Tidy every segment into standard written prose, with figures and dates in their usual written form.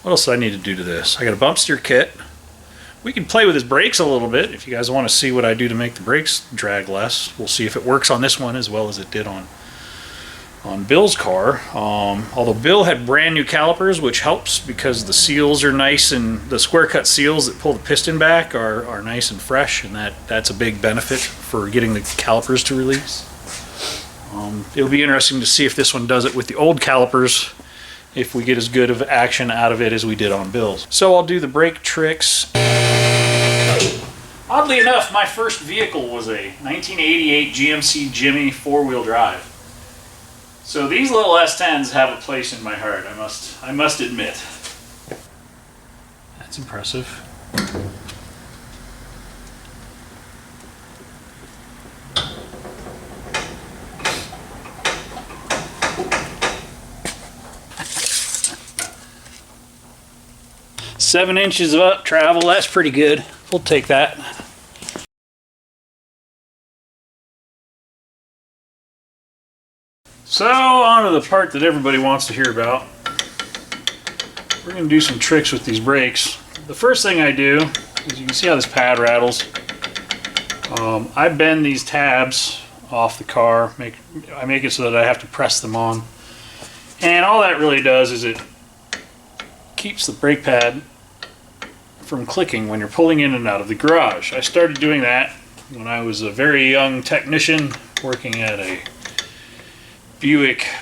What else do I need to do to this? I got a bump steer kit. We can play with his brakes a little bit if you guys want to see what I do to make the brakes drag less. We'll see if it works on this one as well as it did on Bill's car. Although Bill had brand new calipers, which helps because the seals are nice, and the square cut seals that pull the piston back are nice and fresh, and that's a big benefit for getting the calipers to release. It'll be interesting to see if this one does it with the old calipers, if we get as good of action out of it as we did on Bill's. So I'll do the brake tricks. Oddly enough, my first vehicle was a 1988 GMC Jimmy 4-wheel drive. So these little S10s have a place in my heart, I must admit. That's impressive. Seven inches of up travel, that's pretty good. We'll take that. So on to the part that everybody wants to hear about. We're going to do some tricks with these brakes. The first thing I do is, you can see how this pad rattles. I bend these tabs off the car. I make it so that I have to press them on. And all that really does is it keeps the brake pad from clicking when you're pulling in and out of the garage. I started doing that when I was a very young technician working at a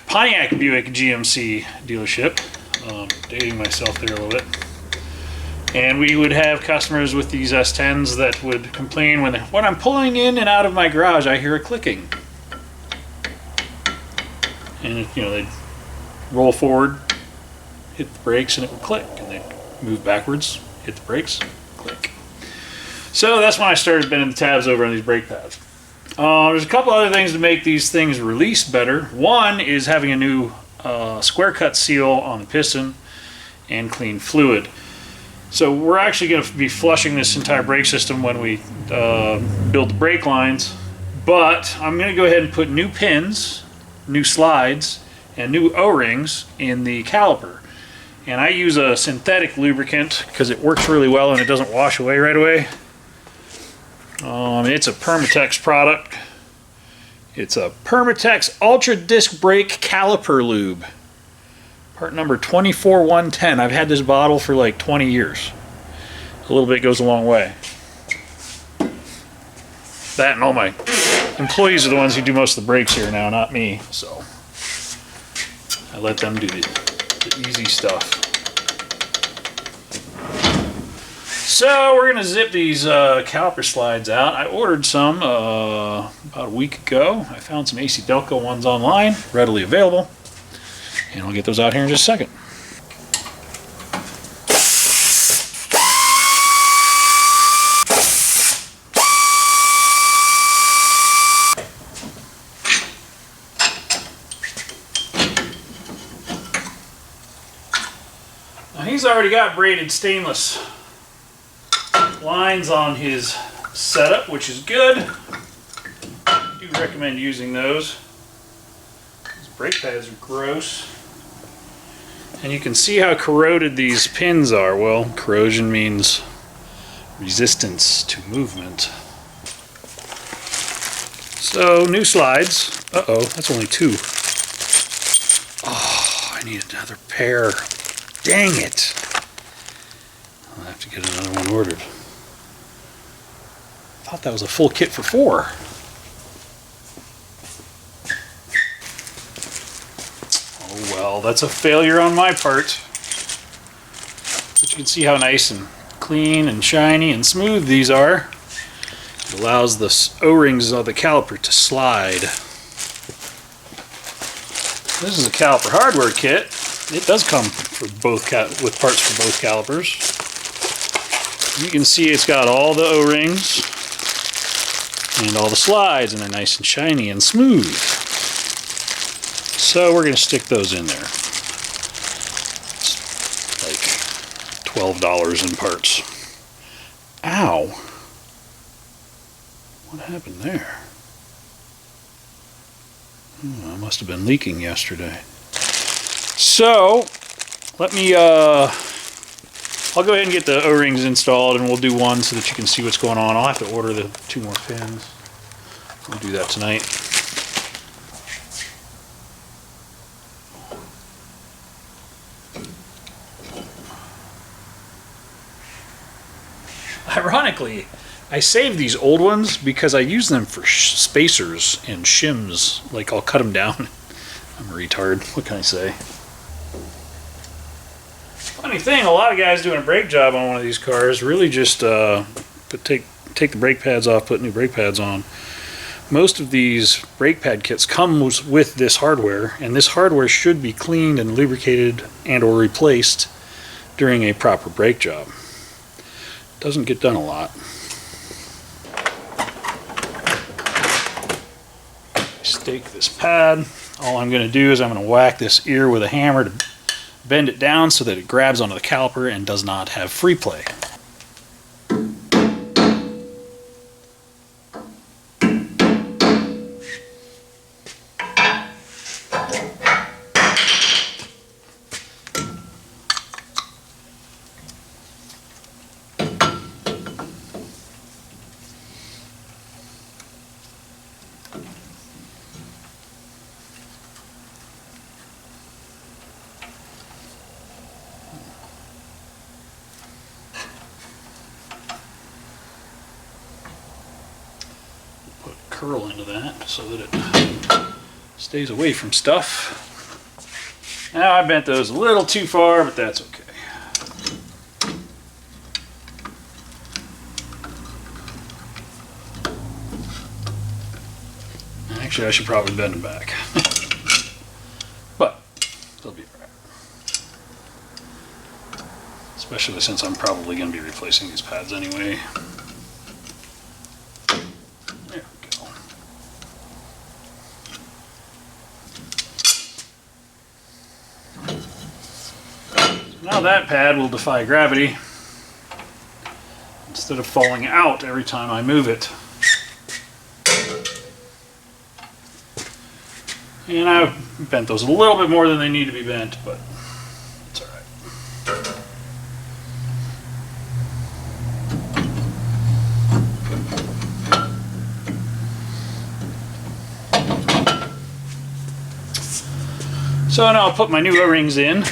Pontiac Buick GMC dealership, dating myself there a little bit. And we would have customers with these S10s that would complain when I'm pulling in and out of my garage, I hear a clicking. And they'd roll forward, hit the brakes, and it would click, and they'd move backwards, hit the brakes, click. So that's when I started bending the tabs over on these brake pads. There's a couple other things to make these things release better. One is having a new square cut seal on the piston and clean fluid. So we're actually going to be flushing this entire brake system when we build the brake lines, but I'm going to go ahead and put new pins, new slides, and new O-rings in the caliper. And I use a synthetic lubricant because it works really well and it doesn't wash away right away. It's a Permatex product. It's a Permatex Ultra Disc Brake Caliper Lube. Part number 24110. I've had this bottle for like 20 years. A little bit goes a long way. That and all my employees are the ones who do most of the brakes here now, not me. So I let them do the easy stuff. So we're going to zip these caliper slides out. I ordered some about a week ago. I found some AC Delco ones online, readily available. And I'll get those out here in just a second. Now he's already got braided stainless lines on his setup, which is good. I do recommend using those. These brake pads are gross. And you can see how corroded these pins are. Well, corrosion means resistance to movement. So, new slides. Uh-oh, that's only two. Oh, I need another pair. Dang it. I'll have to get another one ordered. I thought that was a full kit for 4. Oh well, that's a failure on my part. But you can see how nice and clean and shiny and smooth these are. It allows the O-rings of the caliper to slide. This is a caliper hardware kit. It does come for both with parts for both calipers. You can see it's got all the O-rings and all the slides, and they're nice and shiny and smooth. So we're going to stick those in there. It's like $12 in parts. Ow! What happened there? I must have been leaking yesterday. So let me I'll go ahead and get the O-rings installed, and we'll do one so that you can see what's going on. I'll have to order the 2 more pins. We'll do that tonight. Ironically, I saved these old ones because I use them for spacers and shims. Like, I'll cut them down. I'm a retard. What can I say? Funny thing, a lot of guys doing a brake job on one of these cars really just take the brake pads off, put new brake pads on. Most of these brake pad kits come with this hardware, and this hardware should be cleaned and lubricated and or replaced during a proper brake job. Doesn't get done a lot. Stake this pad. All I'm going to do is I'm going to whack this ear with a hammer to bend it down so that it grabs onto the caliper and does not have free play. Curl into that so that it stays away from stuff. Now I bent those a little too far, but that's okay. Actually, I should probably bend them back. But they'll be alright. Especially since I'm probably going to be replacing these pads anyway. Now that pad will defy gravity instead of falling out every time I move it. And I've bent those a little bit more than they need to be bent, but it's alright. So now I'll put my new O-rings in.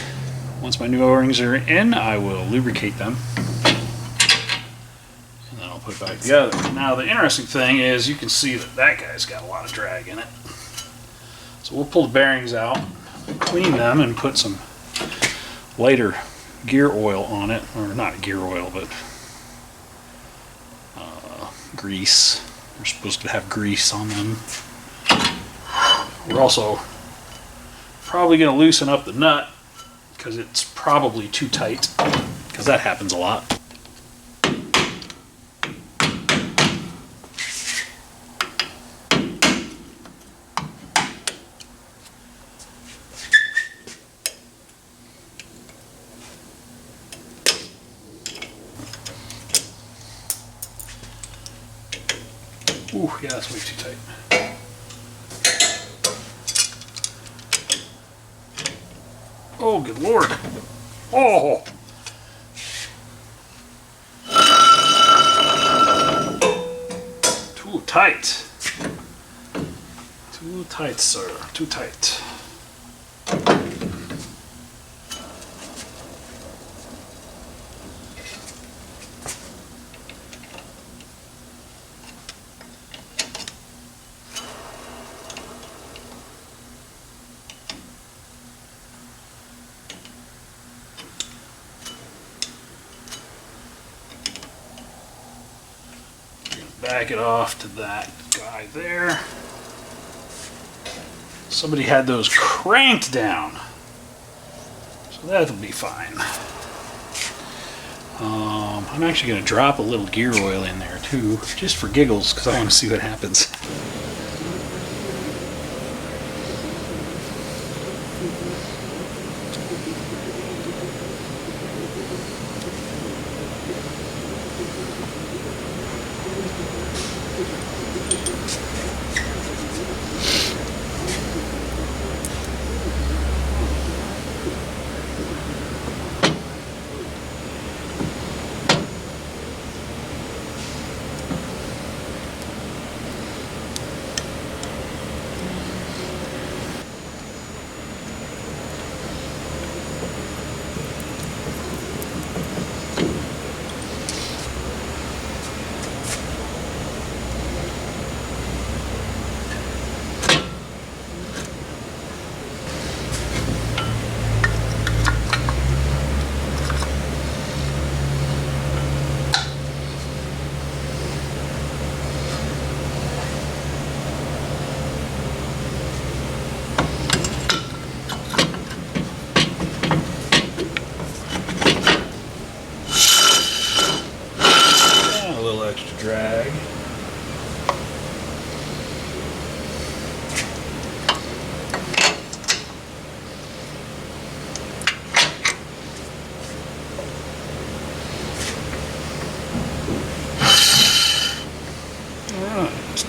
Once my new O-rings are in, I will lubricate them. And then I'll put it back together. Now the interesting thing is you can see that that guy's got a lot of drag in it. So we'll pull the bearings out, clean them, and put some lighter gear oil on it. Or not gear oil, but grease. They're supposed to have grease on them. We're also probably going to loosen up the nut because it's probably too tight, because that happens a lot. Ooh, yeah, that's way too tight. Oh, good Lord. Oh! Too tight. Too tight, sir. Too tight. Back it off to that guy there. Somebody had those cranked down, so that'll be fine. I'm actually going to drop a little gear oil in there too, just for giggles, because I want to see what happens.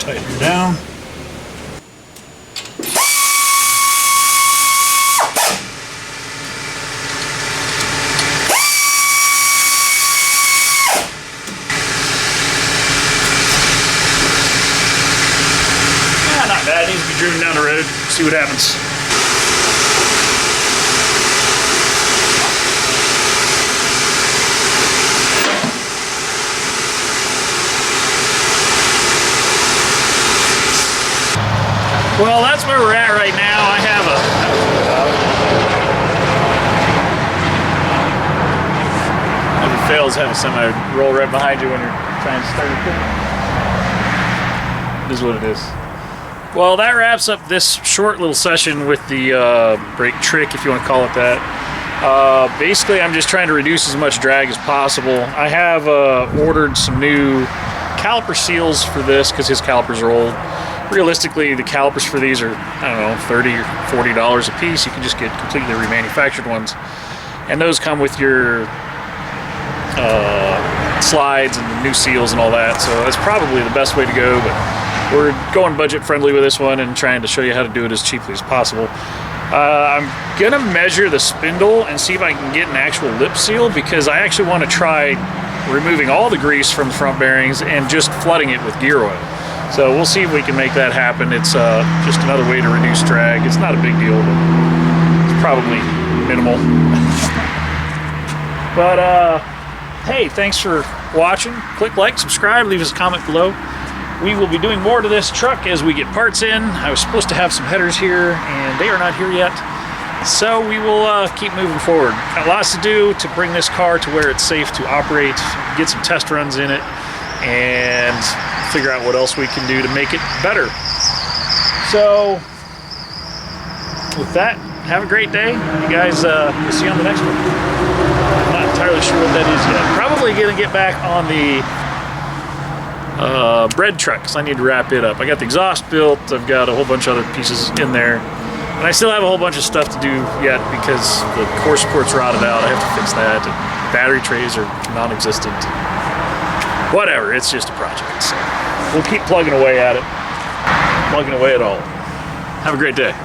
tighten her down. Not bad, needs to be driven down the road, see what happens. Well, that's where we're at right now. I have never fails having somebody roll right behind you when you're trying to start a thing. It is what it is. Well, that wraps up this short little session with the brake trick, if you want to call it that. Basically, I'm just trying to reduce as much drag as possible. I have ordered some new caliper seals for this because his calipers are old. Realistically, the calipers for these are, I don't know, $30 or $40 a piece. You can just get completely remanufactured ones. And those come with your slides and the new seals and all that. So that's probably the best way to go. But we're going budget friendly with this one and trying to show you how to do it as cheaply as possible. I'm gonna measure the spindle and see if I can get an actual lip seal, because I actually want to try removing all the grease from the front bearings and just flooding it with gear oil. So we'll see if we can make that happen. It's just another way to reduce drag. It's not a big deal, but it's probably minimal. But hey, thanks for watching. Click like, subscribe, leave us a comment below. We will be doing more to this truck as we get parts in. I was supposed to have some headers here, and they are not here yet. So we will keep moving forward. Got lots to do to bring this car to where it's safe to operate, get some test runs in it, and figure out what else we can do to make it better. So with that, have a great day. You guys, we'll see you on the next one. I'm not entirely sure what that is yet. Probably gonna get back on the bread truck, because I need to wrap it up. I got the exhaust built, I've got a whole bunch of other pieces in there, and I still have a whole bunch of stuff to do yet because the core support's rotted out. I have to fix that. Battery trays are non-existent. Whatever, it's just a project. So we'll keep plugging away at it, plugging away at all. Have a great day.